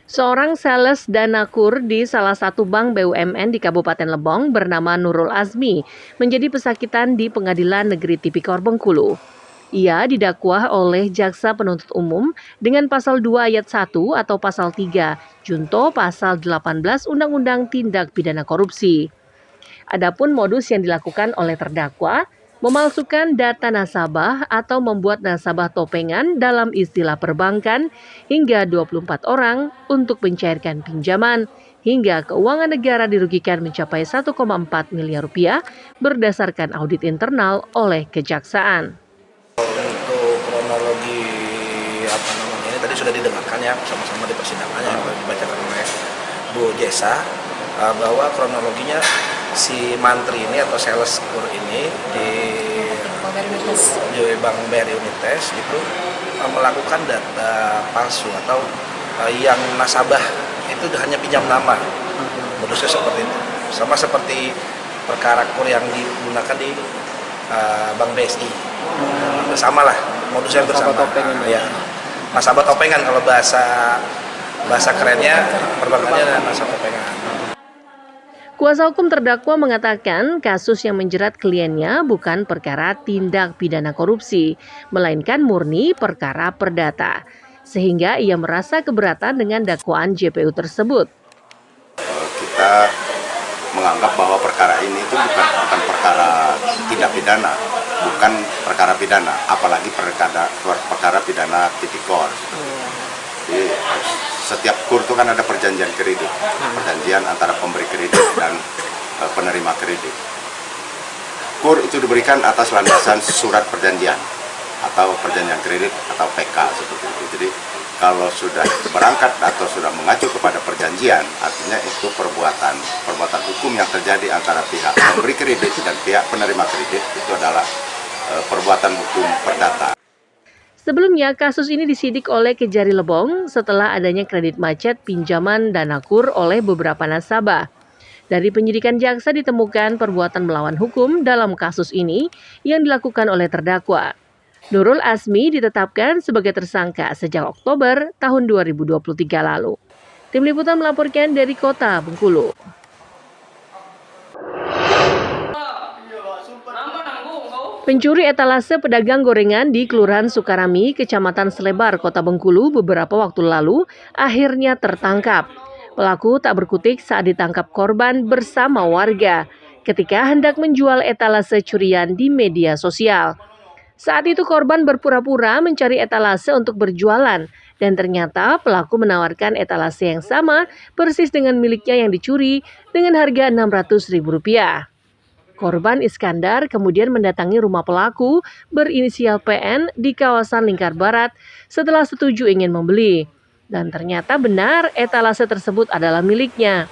Seorang sales Danakur di salah satu bank BUMN di Kabupaten Lebong bernama Nurul Azmi menjadi pesakitan di Pengadilan Negeri Tipikor Bengkulu. Ia didakwa oleh Jaksa Penuntut Umum dengan pasal 2 ayat 1 atau pasal 3, junto pasal 18 Undang-Undang Tindak Pidana Korupsi. Adapun modus yang dilakukan oleh terdakwa, memalsukan data nasabah atau membuat nasabah topengan dalam istilah perbankan hingga 24 orang untuk mencairkan pinjaman, hingga keuangan negara dirugikan mencapai 1,4 miliar rupiah berdasarkan audit internal oleh Kejaksaan. Untuk kronologi ini tadi sudah didengarkan ya sama-sama di persidangan yang dibacakan oleh Bu Jesa, bahwa kronologinya si mantri ini atau sales kur ini di Bank BRI Unites itu melakukan data palsu atau yang nasabah itu hanya pinjam nama. Modusnya seperti itu. Sama seperti perkara kur yang digunakan di Bank BSI. Bersama lah, modusnya bersama. Ya. Nasabah topengan kalau bahasa kerennya perbankannya nasabah topengan. Kuasa hukum terdakwa mengatakan kasus yang menjerat kliennya bukan perkara tindak pidana korupsi, melainkan murni perkara perdata. Sehingga ia merasa keberatan dengan dakwaan JPU tersebut. Kita menganggap bahwa perkara ini itu bukan perkara tindak pidana, bukan perkara pidana, apalagi perkara pidana tipikor. Jadi setiap kur itu kan ada perjanjian kredit, perjanjian antara pemberi kredit dan penerima kredit. Kur itu diberikan atas landasan surat perjanjian atau perjanjian kredit atau PK seperti itu. Jadi kalau sudah berangkat atau sudah mengacu kepada perjanjian, artinya itu perbuatan hukum yang terjadi antara pihak pemberi kredit dan pihak penerima kredit itu adalah perbuatan hukum perdata. Sebelumnya, kasus ini disidik oleh Kejari Lebong setelah adanya kredit macet pinjaman Danakur oleh beberapa nasabah. Dari penyidikan jaksa ditemukan perbuatan melawan hukum dalam kasus ini yang dilakukan oleh terdakwa. Nurul Azmi ditetapkan sebagai tersangka sejak Oktober tahun 2023 lalu. Tim Liputan melaporkan dari Kota Bengkulu. Pencuri etalase pedagang gorengan di Kelurahan Sukarami, Kecamatan Selebar, Kota Bengkulu beberapa waktu lalu akhirnya tertangkap. Pelaku tak berkutik saat ditangkap korban bersama warga ketika hendak menjual etalase curian di media sosial. Saat itu korban berpura-pura mencari etalase untuk berjualan dan ternyata pelaku menawarkan etalase yang sama persis dengan miliknya yang dicuri dengan harga Rp600.000. Korban Iskandar kemudian mendatangi rumah pelaku berinisial PN di kawasan Lingkar Barat setelah setuju ingin membeli. Dan ternyata benar etalase tersebut adalah miliknya.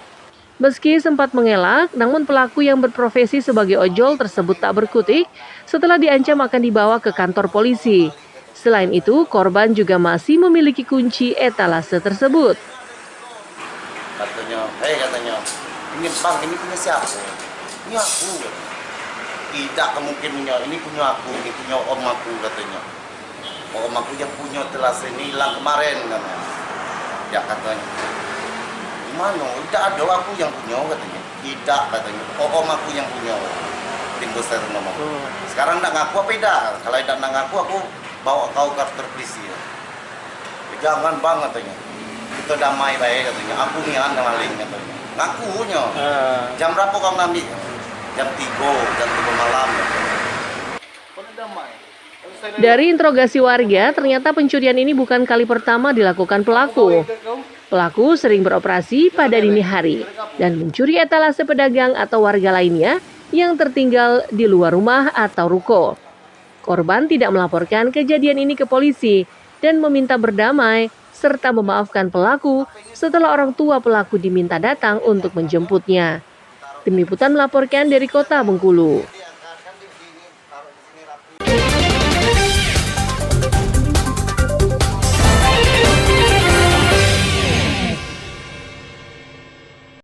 Meski sempat mengelak, namun pelaku yang berprofesi sebagai ojol tersebut tak berkutik setelah diancam akan dibawa ke kantor polisi. Selain itu, korban juga masih memiliki kunci etalase tersebut. Katanya, ini bang, ini punya siapa? Ini aku. Tidak kemungkinannya, ini punya aku, ini punya om aku katanya. Om aku yang punya etalase ini hilang kemarin katanya. Ya katanya. Gimana? Tidak ada aku yang punya katanya. Tidak katanya. Om aku yang punya. Tim besar ngomong. Sekarang nak ngaku apa tidak? Kalau tidak nak ngaku aku bawa kau ke kantor polisi. Ya. Jangan bang katanya. Kita damai baik katanya. Aku nih anda maling katanya. Ngakunya. Jam berapa kau ngambil? Jam 3 malam. Dari interogasi warga, ternyata pencurian ini bukan kali pertama dilakukan pelaku. Pelaku sering beroperasi pada dini hari dan mencuri etalase pedagang atau warga lainnya yang tertinggal di luar rumah atau ruko. Korban tidak melaporkan kejadian ini ke polisi dan meminta berdamai serta memaafkan pelaku setelah orang tua pelaku diminta datang untuk menjemputnya. Tim Liputan melaporkan dari Kota Bengkulu.